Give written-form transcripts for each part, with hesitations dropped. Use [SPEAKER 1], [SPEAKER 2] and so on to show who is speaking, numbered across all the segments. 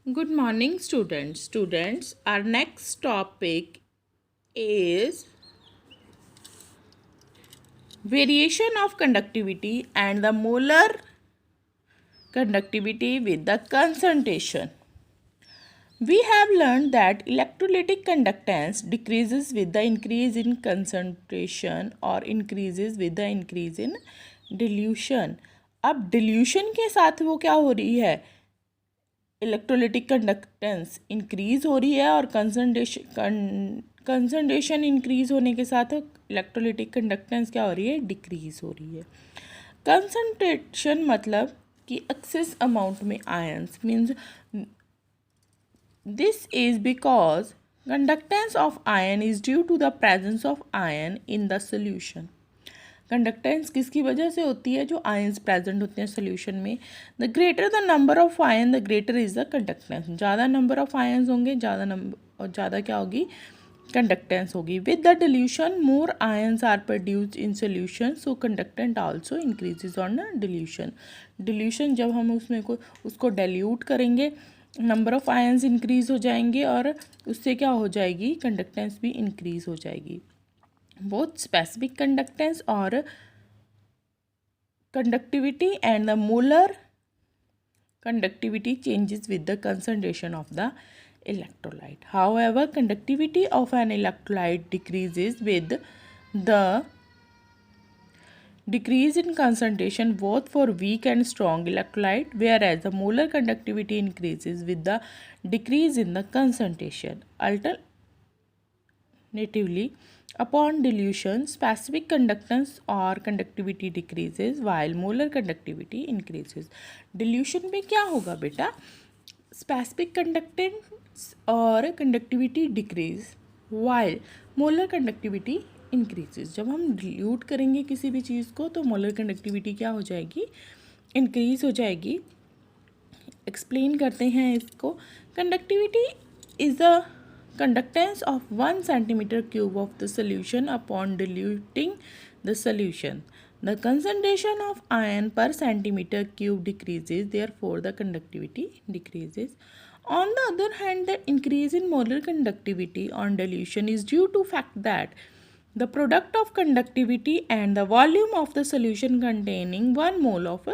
[SPEAKER 1] Good morning, students. Students, our next topic is variation of conductivity and the molar conductivity with the concentration. We have learned that electrolytic conductance decreases with the increase in concentration or increases with the increase in dilution. अब dilution के साथ वो क्या हो रही है, electrolytic conductance increase हो रही है और कंसंट्रेशन इंक्रीज होने के साथ इलेक्ट्रोलिटिक कंडक्टेंस क्या हो रही है, डिक्रीज हो रही है. कंसंट्रेशन मतलब कि एक्सेस अमाउंट में ions means this is because conductance of ion is due to the presence of ion in the solution. Conductance किसकी वजह से होती है, जो आयंस प्रेजेंट होते हैं सोल्यूशन में. The greater the number of ion the greater is the conductance. ज़्यादा नंबर ऑफ आयंस होंगे, ज़्यादा नंबर और ज़्यादा क्या होगी, कंडक्टेंस होगी. With the dilution more ions are produced in solution, so conductant also increases on dilution. Dilution जब हम उसमें को उसको डाइल्यूट करेंगे, नंबर ऑफ आयंस इंक्रीज हो जाएंगे और उससे क्या हो जाएगी, कंडक्टेंस भी इंक्रीज हो जाएगी. both specific conductance or conductivity and the molar conductivity changes with the concentration of the electrolyte. However, conductivity of an electrolyte decreases with the decrease in concentration both for weak and strong electrolyte, whereas the molar conductivity increases with the decrease in the concentration. Alternatively, upon dilution, specific conductance or conductivity decreases while molar conductivity increases. Dilution में क्या होगा बेटा, specific conductance और conductivity decrease while molar conductivity increases. जब हम dilute करेंगे किसी भी चीज़ को तो molar conductivity क्या हो जाएगी, increase हो जाएगी. एक्सप्लेन करते हैं इसको. Conductivity is the conductance of 1 centimeter cube of the solution upon diluting the solution. The concentration of ion per centimeter cube decreases, therefore the conductivity decreases. On the other hand, the increase in molar conductivity on dilution is due to fact that the product of conductivity and the volume of the solution containing 1 mole of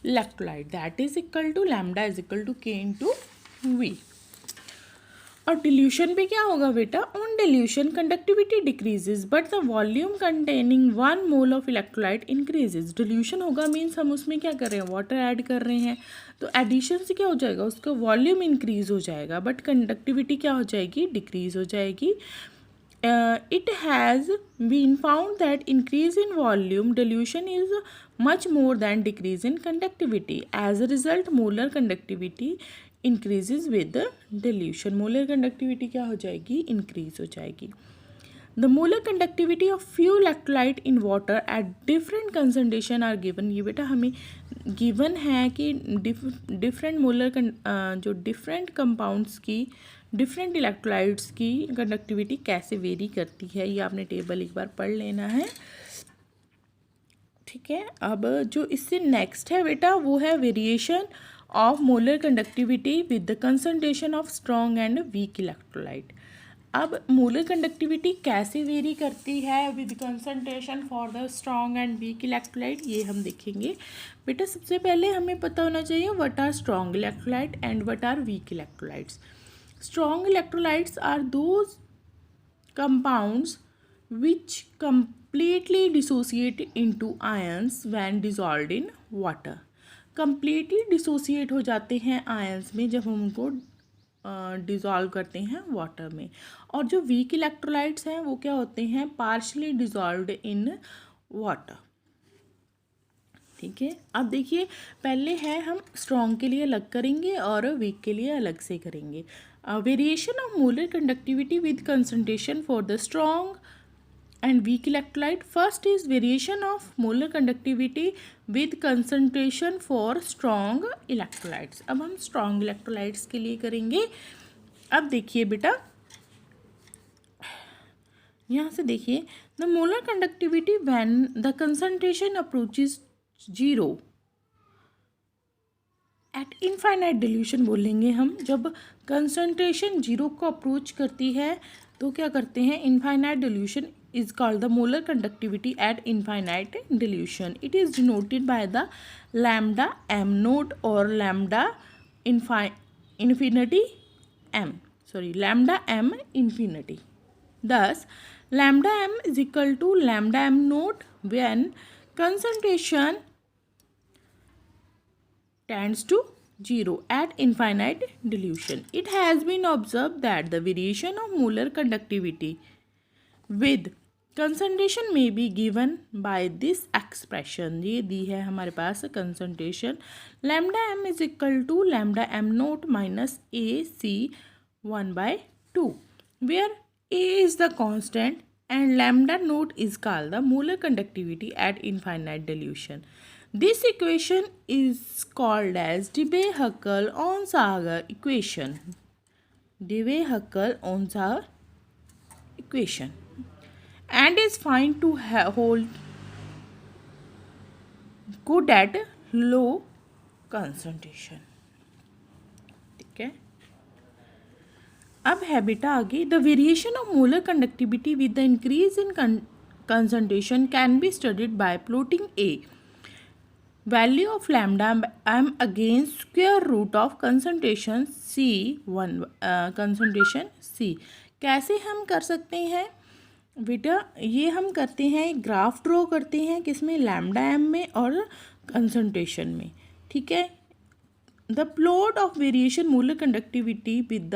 [SPEAKER 1] electrolyte, that is equal to lambda is equal to K into V. और dilution पे क्या होगा बेटा, on dilution conductivity decreases but the volume containing 1 mole of electrolyte increases. Dilution होगा means हम उसमें क्या कर रहे हैं, वाटर ऐड कर रहे हैं, तो एडिशन से क्या हो जाएगा, उसका वॉल्यूम इंक्रीज हो जाएगा बट कंडक्टिविटी क्या हो जाएगी, डिक्रीज हो जाएगी. It has been found that increase in volume dilution is much more than decrease in conductivity. As a result, molar conductivity increases with the dilution. Molar conductivity क्या हो जाएगी, increase हो जाएगी. The molar conductivity of few electrolyte in water at different concentration are given. ये बेटा हमें given है कि different molar जो different compounds की डिफरेंट इलेक्ट्रोलाइट्स की कंडक्टिविटी कैसे वेरी करती है, ये आपने टेबल एक बार पढ़ लेना है. ठीक है. अब जो इससे नेक्स्ट है बेटा वो है variation of molar conductivity with the concentration of strong and weak electrolyte. अब मोलर कंडक्टिविटी कैसे वेरी करती है with concentration for the strong and weak electrolyte, ये हम देखेंगे. बेटा सबसे पहले हमें पता होना चाहिए what are strong electrolyte and what are weak electrolytes. Strong electrolytes are those compounds which completely dissociate into ions when dissolved in water. Completely dissociate हो जाते हैं ions में जब हम उनको डिज़ोल्व करते हैं वाटर में. और जो वीक इलेक्ट्रोलाइट्स हैं वो क्या होते हैं, पार्शली डिज़ोल्व्ड इन वाटर. ठीक है. अब देखिए पहले है हम स्ट्रॉन्ग के लिए अलग करेंगे और वीक के लिए अलग से करेंगे. Variation of molar conductivity with concentration for the strong and weak electrolyte. First is variation of molar conductivity with concentration for strong electrolytes. अब हम स्ट्रॉन्ग इलेक्ट्रोलाइट्स के लिए करेंगे. अब देखिए बेटा यहाँ से देखिए, the molar conductivity when the concentration approaches 0 at infinite dilution बोलेंगे हम जब कंसंट्रेशन जीरो को अप्रोच करती है तो क्या करते हैं, infinite dilution is called the molar conductivity at infinite dilution. It is denoted by the lambda m naught or lambda infinity m. Lambda m infinity. Thus, lambda m is equal to lambda m naught when concentration tends to 0 at infinite dilution. It has been observed that the variation of molar conductivity with concentration may be given by this expression. ये दी है हमारे पास concentration lambda m is equal to lambda m naught minus a c 1 by 2 where a is the constant and lambda naught is called the molar conductivity at infinite dilution. This equation is called as Debye-Huckel-Onsager equation. Debye-Huckel-Onsager equation. And is found to hold good at low concentration. ठीक है, अब है बेटा आगे the variation of molar conductivity with the increase in concentration can be studied by plotting a value of lambda m against square root of concentration c1 concentration c. कैसे हम कर सकते हैं बेटा, ये हम करते हैं एक ग्राफ ड्रॉ करते हैं किसमें, लैम्डा एम में और कंसंट्रेशन में. ठीक है, the plot of variation molar conductivity with the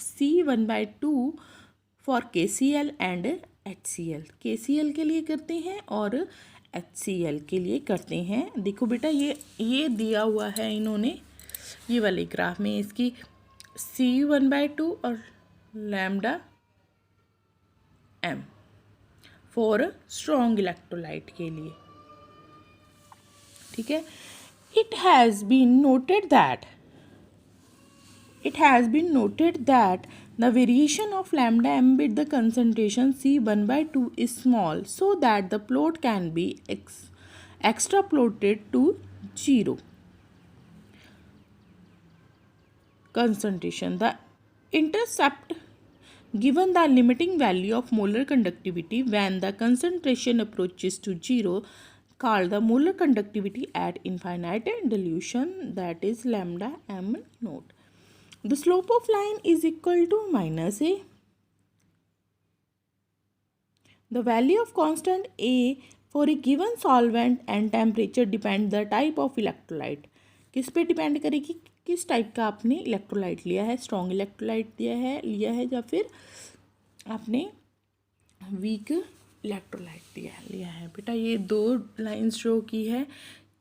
[SPEAKER 1] C1/2 for KCl and HCl. KCl के लिए करते हैं और HCl के लिए करते हैं. देखो बेटा ये दिया हुआ है इन्होंने ये वाले ग्राफ में इसकी C1/2 और lambda M for strong electrolyte के लिए. ठीक है, it has been noted that the variation of lambda M with the concentration C1/2 is small so that the plot can be extrapolated to 0 concentration. The intercept given the limiting value of molar conductivity when the concentration approaches to 0 called the molar conductivity at infinite dilution, that is lambda m naught. The slope of line is equal to minus a. The value of constant a for a given solvent and temperature depend the type of electrolyte. किस पे depend करेगी, किस type का आपने electrolyte लिया है, strong electrolyte लिया है या फिर आपने वीक इलेक्ट्रोलाइट लिया है. बेटा ये दो लाइंस शो की है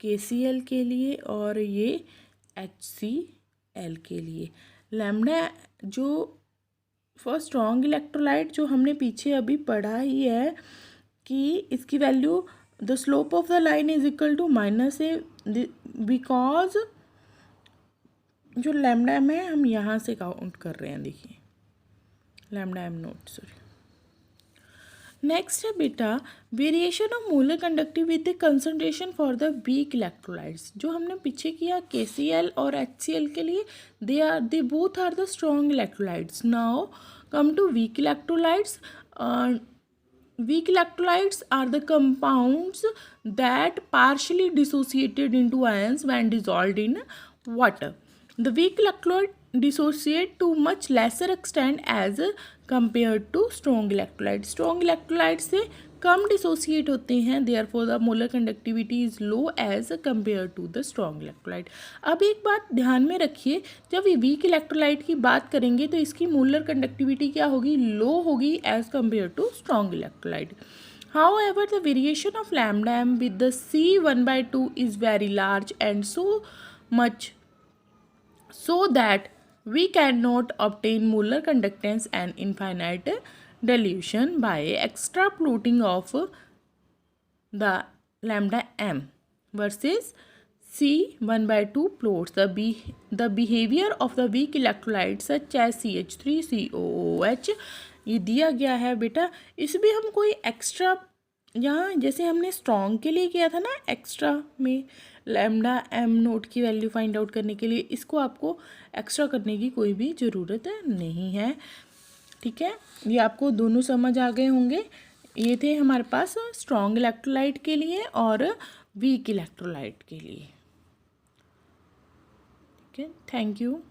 [SPEAKER 1] KCl के लिए और ये HCl के लिए. लैम्डा जो फॉर स्ट्रॉन्ग इलेक्ट्रोलाइट जो हमने पीछे अभी पढ़ा ही है कि इसकी value the slope of the line is equal to minus A, because जो लैम्डा एम है हम यहाँ से काउंट कर रहे हैं. देखिए लैम्डा एम नोट नेक्स्ट है बेटा variation of molar conductivity with the concentration for the weak electrolytes. जो हमने पीछे किया KCl और HCl के लिए they both are the strong electrolytes. Now come to weak electrolytes. Weak electrolytes are the compounds that partially dissociated into ions when dissolved in water. The weak electrolyte dissociate to much lesser extent as compared to strong electrolytes. Strong electrolytes से कम dissociate होते हैं, therefore the molar conductivity is low as compared to the strong electrolyte. अब एक बात ध्यान में रखिए, जब ये वीक इलेक्ट्रोलाइट की बात करेंगे तो इसकी मोलर कंडक्टिविटी क्या होगी, लो होगी as compared to strong electrolyte. However, the variation of lambda m with the C1/2 is very large and so that we cannot obtain molar conductance and infinite dilution by extrapolating of the lambda m versus C1/2 plots. The behavior of the weak electrolytes such as CH3COOH ये दिया गया है बेटा. इसमें हम कोई extra यहाँ जैसे हमने स्ट्रॉन्ग के लिए किया था ना एक्स्ट्रा में, लैम्डा एम नोट की वैल्यू फाइंड आउट करने के लिए, इसको आपको एक्स्ट्रा करने की कोई भी ज़रूरत नहीं है। ठीक है, ये आपको दोनों समझ आ गए होंगे। ये थे हमारे पास स्ट्रॉन्ग इलेक्ट्रोलाइट के लिए और वीक इलेक्ट्रोलाइट के लिए। ठीक है, थैंक यू।